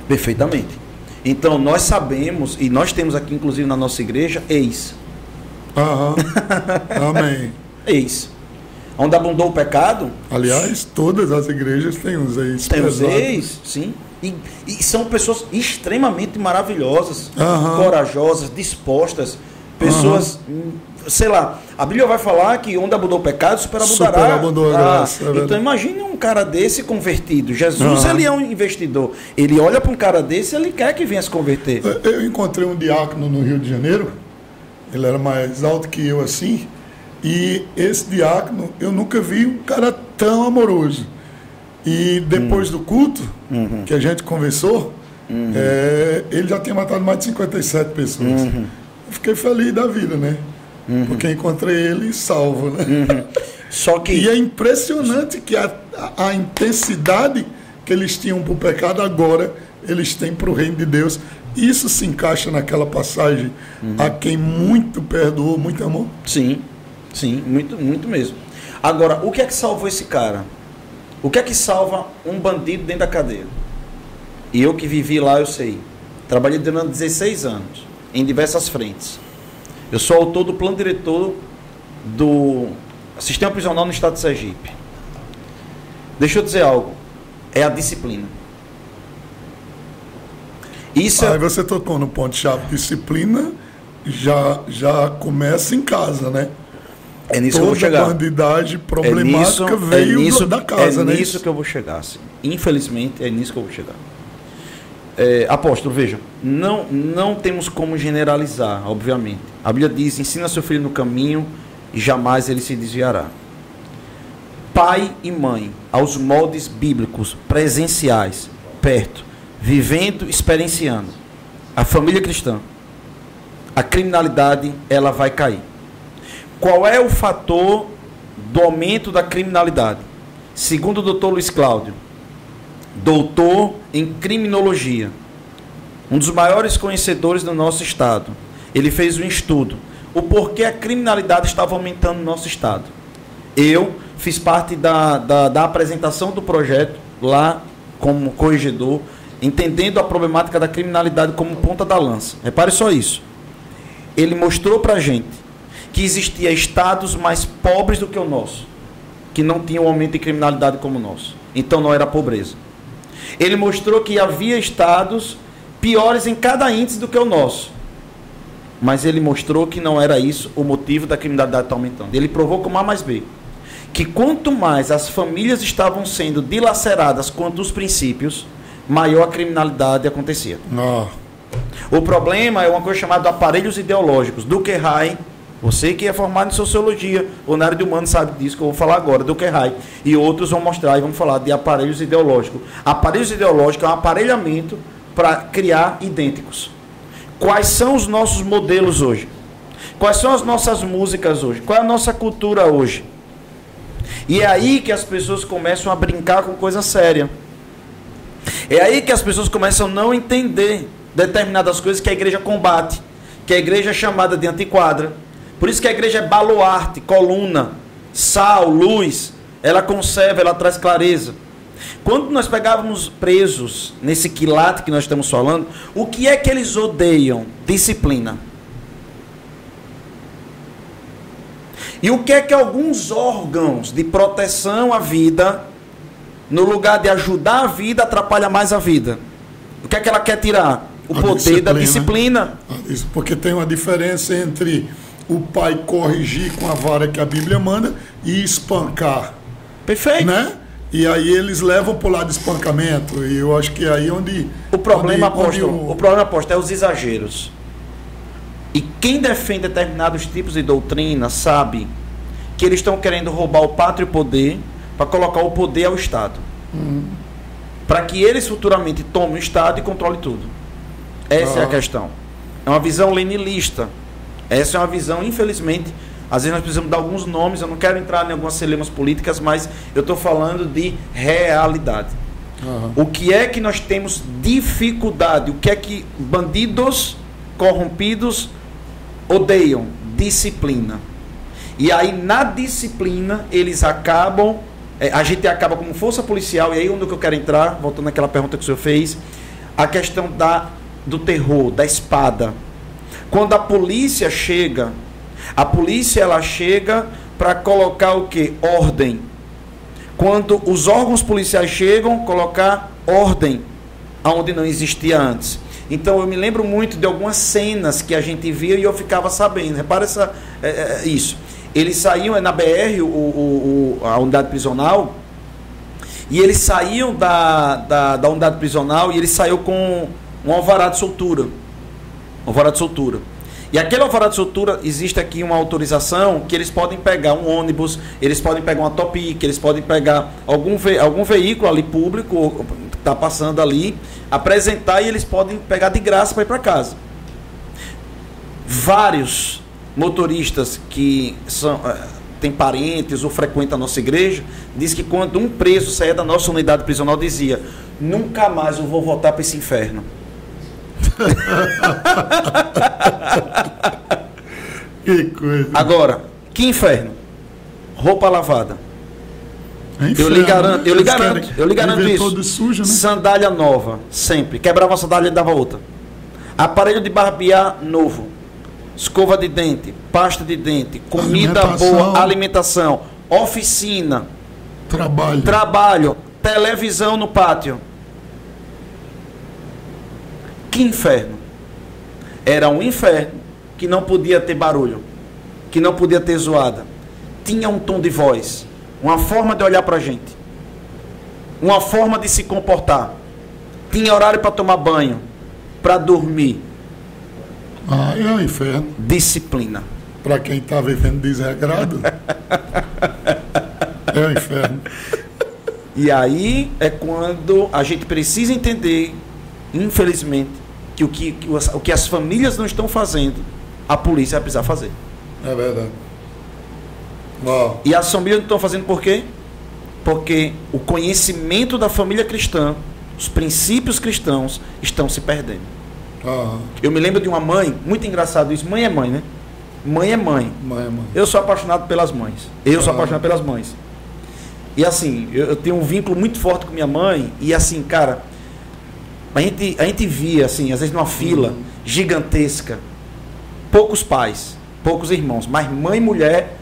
Speaker 2: Perfeitamente. Então, nós sabemos, e nós temos aqui, inclusive, na nossa igreja, ex.
Speaker 1: Amém.
Speaker 2: Ex. Onde abundou o pecado...
Speaker 1: Aliás, todas as igrejas têm os ex.
Speaker 2: Tem os ex, sim. E são pessoas extremamente maravilhosas, corajosas, dispostas, pessoas, sei lá, a Bíblia vai falar que onde abundou o pecado, superabundará a graça. Então imagine um cara desse convertido. Jesus, ele é um investidor. Ele olha para um cara desse e ele quer que venha se converter.
Speaker 1: Eu encontrei um diácono no Rio de Janeiro, ele era mais alto que eu assim, e esse diácono, eu nunca vi um cara tão amoroso. E depois do culto, que a gente conversou, ele já tinha matado mais de 57 pessoas. Eu fiquei feliz da vida, né? Porque encontrei ele salvo, né?
Speaker 2: Só que...
Speaker 1: E é impressionante que a intensidade que eles tinham para o pecado, agora eles têm para o reino de Deus. Isso se encaixa naquela passagem, a quem muito perdoou, muito amor?
Speaker 2: Sim, muito, muito mesmo. Agora, o que é que salvou esse cara? O que é que salva um bandido dentro da cadeia? E eu que vivi lá, eu sei. Trabalhei durante 16 anos, em diversas frentes. Eu sou autor do plano diretor do sistema prisional no estado de Sergipe. Deixa eu dizer algo. É a disciplina. Isso
Speaker 1: Aí você tocou no ponto-chave. Disciplina já começa em casa, né?
Speaker 2: É nisso que eu vou chegar.
Speaker 1: Toda bandidagem problemática veio da casa, né?
Speaker 2: É nisso que eu vou chegar. Assim. Infelizmente, é nisso que eu vou chegar. Apóstolo, veja, não temos como generalizar, obviamente. A Bíblia diz, ensina seu filho no caminho e jamais ele se desviará. Pai e mãe, aos moldes bíblicos, presenciais, perto, vivendo, experienciando, a família cristã, a criminalidade, ela vai cair. Qual é o fator do aumento da criminalidade? Segundo o doutor Luiz Cláudio, doutor em criminologia, um dos maiores conhecedores do nosso estado, ele fez um estudo, o porquê a criminalidade estava aumentando no nosso estado. Eu fiz parte da apresentação do projeto lá como corregedor, entendendo a problemática da criminalidade como ponta da lança. Repare só isso. Ele mostrou para a gente que existia estados mais pobres do que o nosso, que não tinham um aumento de criminalidade como o nosso. Então não era pobreza. Ele mostrou que havia estados piores em cada índice do que o nosso. Mas ele mostrou que não era isso o motivo da criminalidade estar aumentando. Ele provou com A mais B, que quanto mais as famílias estavam sendo dilaceradas quanto os princípios, maior a criminalidade acontecia. O problema é uma coisa chamada aparelhos ideológicos. Durkheim, você que é formado em sociologia ou na área de humanos sabe disso que eu vou falar agora, Durkheim, e outros vão mostrar e vão falar de aparelhos ideológicos. Aparelhos ideológicos é um aparelhamento para criar idênticos. Quais são os nossos modelos hoje? Quais são as nossas músicas hoje? Qual é a nossa cultura hoje? E é aí que as pessoas começam a brincar com coisa séria. É aí que as pessoas começam a não entender determinadas coisas que a igreja combate, que a igreja é chamada de antiquadra. Por isso que a igreja é baluarte, coluna, sal, luz. Ela conserva, ela traz clareza. Quando nós pegávamos presos nesse quilate que nós estamos falando, o que é que eles odeiam? Disciplina. E o que é que alguns órgãos de proteção à vida, no lugar de ajudar a vida, atrapalha mais a vida? O que é que ela quer tirar? O poder da disciplina.
Speaker 1: Porque tem uma diferença entre o pai corrigir com a vara que a Bíblia manda e espancar.
Speaker 2: Perfeito.
Speaker 1: Né? E aí eles levam para o lado de espancamento. E eu acho que é aí onde...
Speaker 2: O problema, apóstolo, é os exageros. E quem defende determinados tipos de doutrina sabe que eles estão querendo roubar o pátrio poder para colocar o poder ao Estado. Para que eles futuramente tomem o Estado e controlem tudo. Essa é a questão. É uma visão leninista. Essa é uma visão, infelizmente, às vezes nós precisamos dar alguns nomes, eu não quero entrar em algumas celemas políticas, mas eu estou falando de realidade. O que é que nós temos dificuldade? O que é que bandidos corrompidos odeiam? Disciplina. E aí, na disciplina, eles acabam... a gente acaba como força policial, e aí onde eu quero entrar, voltando àquela pergunta que o senhor fez, a questão do terror, da espada. Quando a polícia chega ela chega para colocar o quê? Ordem. Quando os órgãos policiais chegam, colocar ordem onde não existia antes. Então eu me lembro muito de algumas cenas que a gente via e eu ficava sabendo. Repara isso. Eles saíam na BR, a unidade prisional, e eles saíam da unidade prisional e ele saiu com um alvará de soltura. E aquele alvará de soltura, existe aqui uma autorização que eles podem pegar um ônibus, eles podem pegar uma Topic, eles podem pegar algum veículo ali público que está passando ali, apresentar, e eles podem pegar de graça para ir para casa. Vários motoristas que têm parentes ou frequentam a nossa igreja, diz que quando um preso saía da nossa unidade prisional, dizia: nunca mais eu vou voltar para esse inferno.
Speaker 1: Que coisa.
Speaker 2: Agora, que inferno? Roupa lavada.
Speaker 1: É
Speaker 2: Eu lhe garanto isso.
Speaker 1: Todo sujo, né?
Speaker 2: Sandália nova, sempre. Quebrava a sandália e dava outra. Aparelho de barbear novo. Escova de dente, pasta de dente, comida boa, alimentação, oficina, trabalho, televisão no pátio. Que inferno? Era um inferno que não podia ter barulho, que não podia ter zoada. Tinha um tom de voz, uma forma de olhar para a gente, uma forma de se comportar. Tinha horário para tomar banho, para dormir.
Speaker 1: Ah, é um inferno.
Speaker 2: Disciplina.
Speaker 1: Para quem está vivendo desregrado, é um inferno.
Speaker 2: E aí é quando a gente precisa entender, infelizmente, que o que as famílias não estão fazendo, a polícia vai precisar fazer.
Speaker 1: É verdade. Uau.
Speaker 2: E as famílias não estão fazendo por quê? Porque o conhecimento da família cristã, os princípios cristãos, estão se perdendo. Eu me lembro de uma mãe, muito engraçado isso, mãe é mãe, né? Mãe é mãe.
Speaker 1: Mãe é mãe.
Speaker 2: Eu sou apaixonado pelas mães. Sou apaixonado pelas mães. E assim, eu tenho um vínculo muito forte com minha mãe, e assim, cara, a gente via, assim, às vezes numa fila gigantesca, poucos pais, poucos irmãos, mas mãe e mulher...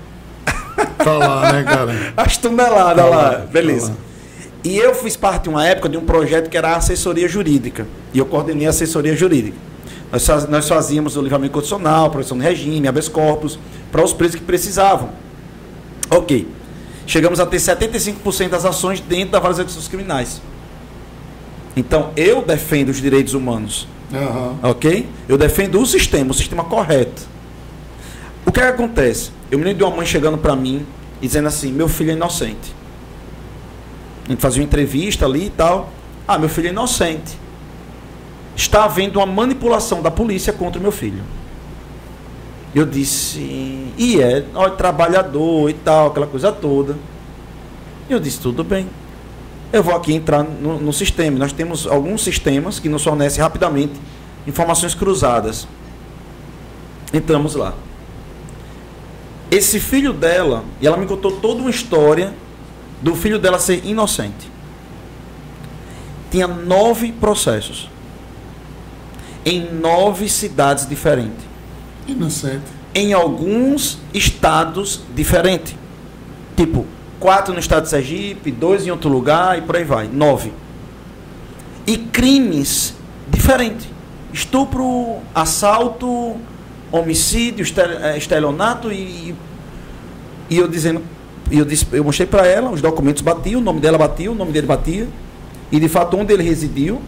Speaker 1: Tá lá, né, cara?
Speaker 2: As toneladas
Speaker 1: tá
Speaker 2: lá, beleza.
Speaker 1: Tá lá.
Speaker 2: E eu fiz parte de uma época de um projeto que era a assessoria jurídica. E eu coordenei a assessoria jurídica. Nós fazíamos o livramento condicional, proteção de regime, habeas corpus, para os presos que precisavam. Ok. Chegamos a ter 75% das ações dentro da vara das execuções criminais. Então, eu defendo os direitos humanos. Ok? Eu defendo o sistema correto. O que acontece? Eu me lembro de uma mãe chegando para mim e dizendo assim: meu filho é inocente. A gente fazia uma entrevista ali e tal. Ah, meu filho é inocente. Está havendo uma manipulação da polícia contra o meu filho. Eu disse, olha, trabalhador e tal, aquela coisa toda. Eu disse, tudo bem. Eu vou aqui entrar no sistema. Nós temos alguns sistemas que nos fornecem rapidamente informações cruzadas. Entramos lá. Esse filho dela, e ela me contou toda uma história do filho dela ser inocente. Tinha 9 processos. Em 9 cidades diferentes.
Speaker 1: Inocente.
Speaker 2: Em alguns estados diferentes. Tipo, 4 no estado de Sergipe, 2 em outro lugar e por aí vai. 9. E crimes diferentes. Estupro, assalto, homicídio, estelionato e eu dizendo... Eu mostrei para ela, os documentos batiam, o nome dela batia, o nome dele batia. E de fato, onde ele residiu.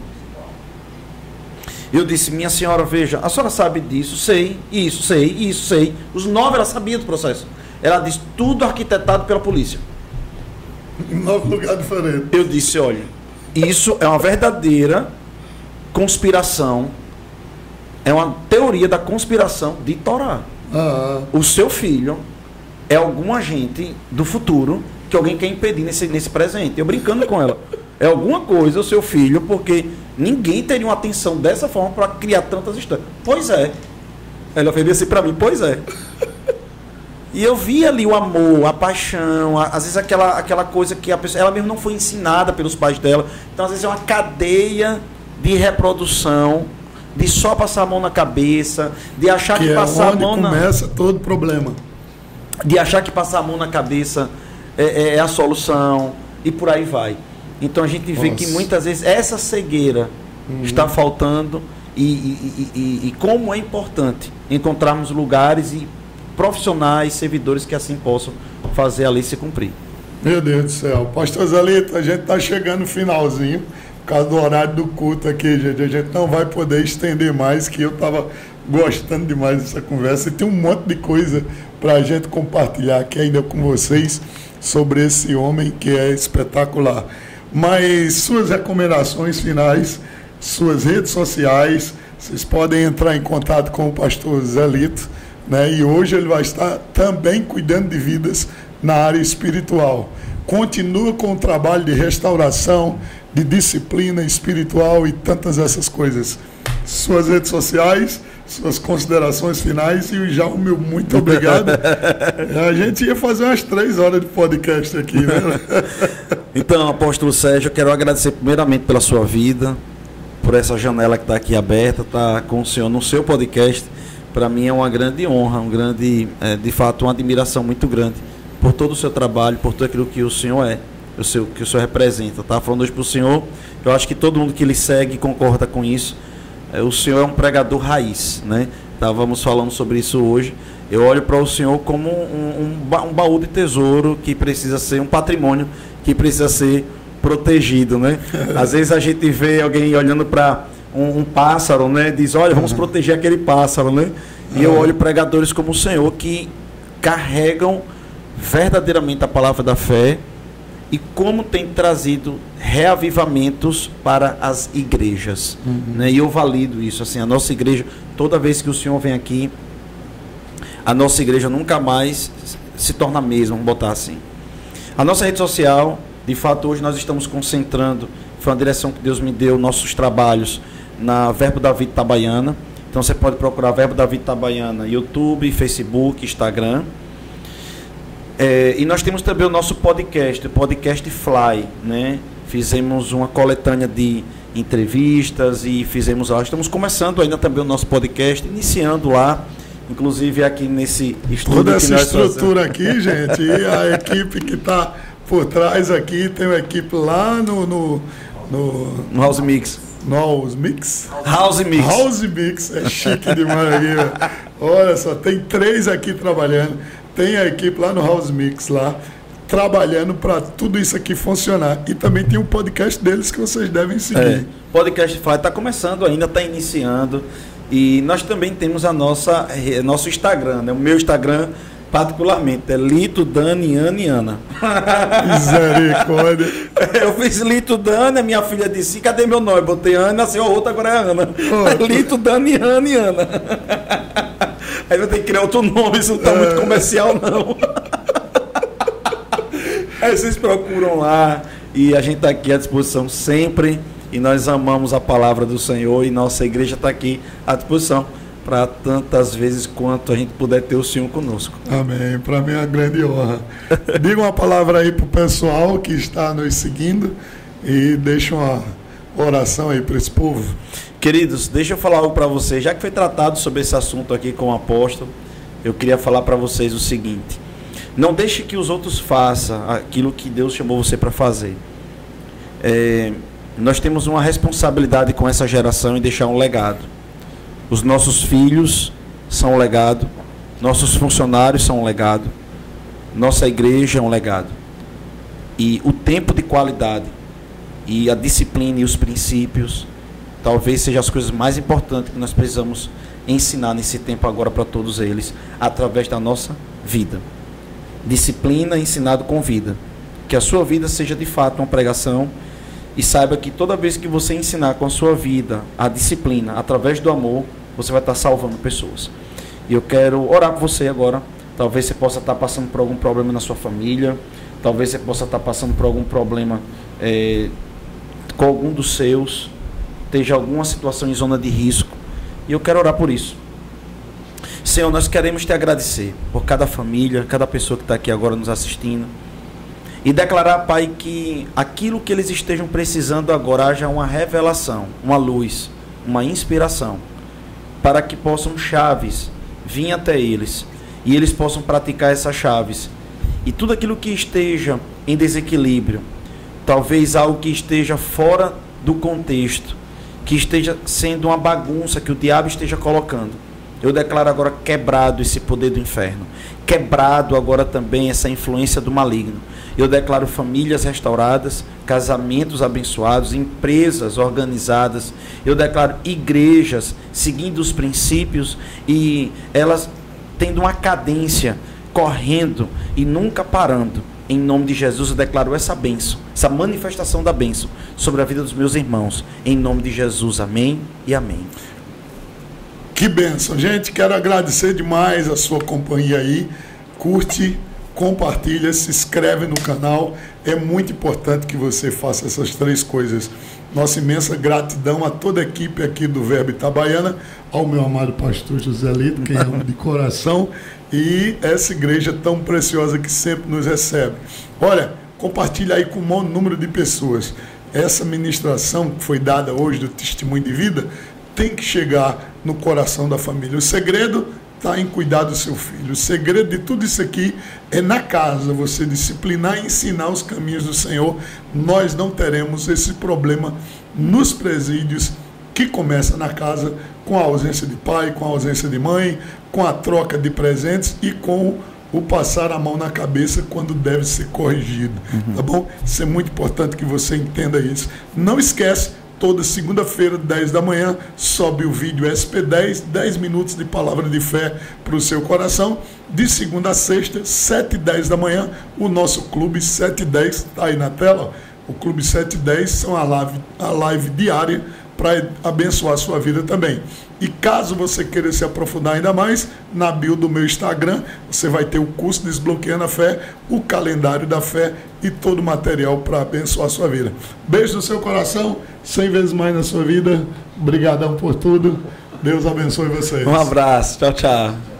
Speaker 2: Eu disse, minha senhora, veja, a senhora sabe disso, sei, isso, sei, isso, sei. Os 9 ela sabia do processo. Ela disse, tudo arquitetado pela polícia.
Speaker 1: Em 9 lugares diferentes.
Speaker 2: Eu disse, olha, isso é uma verdadeira conspiração, é uma teoria da conspiração de Torá. O seu filho é algum agente do futuro que alguém quer impedir nesse presente. Eu brincando com ela. É alguma coisa o seu filho, porque ninguém teria uma atenção dessa forma para criar tantas histórias. Pois é. Ela fez assim para mim, pois é. E eu vi ali o amor, a paixão, às vezes aquela coisa que a pessoa, ela mesmo não foi ensinada pelos pais dela. Então, às vezes, é uma cadeia de reprodução, de só passar a mão na cabeça, de achar que passar a mão
Speaker 1: começa todo problema.
Speaker 2: De achar que passar a mão na cabeça é a solução, e por aí vai. Então a gente vê que muitas vezes essa cegueira está faltando e como é importante encontrarmos lugares e profissionais, servidores que assim possam fazer a lei se cumprir.
Speaker 1: Meu Deus do céu. Pastor Zelito, a gente está chegando no finalzinho. por causa do horário do culto aqui, gente. A gente não vai poder estender mais, que eu estava gostando demais dessa conversa. E tem um monte de coisa para a gente compartilhar aqui ainda com vocês sobre esse homem que é espetacular. Mas suas recomendações finais, suas redes sociais, vocês podem entrar em contato com o pastor Zé Lito, né? E hoje ele vai estar também cuidando de vidas na área espiritual. Continua com o trabalho de restauração, de disciplina espiritual e tantas essas coisas. Suas redes sociais, suas considerações finais e já o meu muito obrigado. A gente ia fazer umas 3 horas de podcast aqui, né?
Speaker 2: Então, apóstolo Sérgio, eu quero agradecer primeiramente pela sua vida, por essa janela que está aqui aberta, tá com o senhor no seu podcast. Para mim é uma grande honra, de fato, uma admiração muito grande por todo o seu trabalho, por tudo aquilo que o senhor é, que o senhor representa. Tá falando hoje para o senhor, eu acho que todo mundo que lhe segue concorda com isso. O senhor é um pregador raiz, né? Estávamos falando sobre isso hoje. Eu olho para o senhor como um baú de tesouro que precisa ser um patrimônio que precisa ser protegido, né? Às vezes a gente vê alguém olhando para um pássaro, né? Diz, olha, vamos proteger aquele pássaro, né? E eu olho pregadores como o senhor que carregam verdadeiramente a palavra da fé e como tem trazido reavivamentos para as igrejas, né? E eu valido isso, assim, a nossa igreja, toda vez que o senhor vem aqui, a nossa igreja nunca mais se torna a mesma, vamos botar assim. A nossa rede social, de fato, hoje nós estamos concentrando, foi uma direção que Deus me deu, nossos trabalhos, na Verbo David Itabaiana. Então você pode procurar Verbo David Itabaiana, YouTube, Facebook, Instagram. E nós temos também o nosso podcast, o Podcast Fly, né? Fizemos uma coletânea de entrevistas e fizemos lá. Estamos começando ainda também o nosso podcast, iniciando lá, inclusive aqui nesse estúdio.
Speaker 1: Toda essa estrutura aqui, gente, e a equipe que está por trás aqui, tem uma equipe lá no
Speaker 2: House Mix.
Speaker 1: No House Mix?
Speaker 2: House Mix.
Speaker 1: House Mix, é chique demais aqui. Olha só, tem 3 aqui trabalhando. Tem a equipe lá no House Mix, lá, trabalhando para tudo isso aqui funcionar. E também tem um podcast deles que vocês devem seguir.
Speaker 2: Podcast Fly está começando ainda, está iniciando. E nós também temos nosso Instagram, né? O meu Instagram, particularmente, é Lito, Dani, Ana e Ana.
Speaker 1: Misericórdia.
Speaker 2: Eu fiz Lito, Dani, a minha filha disse, cadê meu nome? Botei Ana, nasceu outra, agora é Ana. Lito, Dani, Ana e Ana. Aí eu tenho que criar outro nome, isso não está muito comercial, não. Aí vocês procuram lá e a gente está aqui à disposição sempre. E nós amamos a palavra do Senhor e nossa igreja está aqui à disposição para tantas vezes quanto a gente puder ter o Senhor conosco.
Speaker 1: Amém. Para mim é uma grande honra. Diga uma palavra aí para o pessoal que está nos seguindo e deixa uma oração aí para esse povo.
Speaker 2: Queridos, deixa eu falar algo para vocês. Já que foi tratado sobre esse assunto aqui com o apóstolo, eu queria falar para vocês o seguinte: não deixe que os outros façam aquilo que Deus chamou você para fazer. Nós temos uma responsabilidade com essa geração em deixar um legado. Os nossos filhos são um legado, nossos funcionários são um legado, nossa igreja é um legado. E o tempo de qualidade e a disciplina e os princípios talvez sejam as coisas mais importantes que nós precisamos ensinar nesse tempo agora para todos eles, através da nossa vida. Disciplina ensinado com vida. Que a sua vida seja de fato uma pregação. E saiba que toda vez que você ensinar com a sua vida a disciplina, através do amor, você vai estar salvando pessoas. E eu quero orar por você agora. Talvez você possa estar passando por algum problema na sua família. Talvez você possa estar passando por algum problema com algum dos seus. Esteja alguma situação em zona de risco. E eu quero orar por isso. Senhor, nós queremos te agradecer por cada família, cada pessoa que está aqui agora nos assistindo. E declarar, Pai, que aquilo que eles estejam precisando agora haja uma revelação, uma luz, uma inspiração, para que possam chaves vir até eles e eles possam praticar essas chaves. E tudo aquilo que esteja em desequilíbrio, talvez algo que esteja fora do contexto, que esteja sendo uma bagunça que o diabo esteja colocando, Eu declaro agora quebrado esse poder do inferno. Quebrado agora também essa influência do maligno. Eu declaro famílias restauradas, casamentos abençoados, empresas organizadas. Eu declaro igrejas seguindo os princípios e elas tendo uma cadência, correndo e nunca parando. Em nome de Jesus eu declaro essa bênção, essa manifestação da bênção sobre a vida dos meus irmãos. Em nome de Jesus, amém e amém.
Speaker 1: Que bênção, gente. Quero agradecer demais a sua companhia aí. Curte, compartilha, se inscreve no canal. É muito importante que você faça essas 3 coisas. Nossa imensa gratidão a toda a equipe aqui do Verbo Itabaiana, ao meu amado pastor José Lito, quem ama de coração, e essa igreja tão preciosa que sempre nos recebe. Olha, compartilha aí com o maior número de pessoas. Essa ministração que foi dada hoje do testemunho de vida tem que chegar no coração da família. O segredo está em cuidar do seu filho. O segredo de tudo isso aqui é na casa, você disciplinar e ensinar os caminhos do Senhor. Nós não teremos esse problema nos presídios, que começa na casa com a ausência de pai, com a ausência de mãe, com a troca de presentes e com o passar a mão na cabeça quando deve ser corrigido. Tá bom? Isso é muito importante que você entenda isso. Não esquece, toda segunda-feira, 10 da manhã, sobe o vídeo SP10, 10 minutos de palavra de fé para o seu coração. De segunda a sexta, 7 e 10 da manhã, o nosso Clube 710, está aí na tela. O Clube 710 são a live diária para abençoar a sua vida também. E caso você queira se aprofundar ainda mais, na bio do meu Instagram, você vai ter o curso Desbloqueando a Fé, o calendário da fé e todo o material para abençoar a sua vida. Beijo no seu coração, 100 vezes mais na sua vida. Obrigadão por tudo. Deus abençoe vocês.
Speaker 2: Um abraço. Tchau, tchau.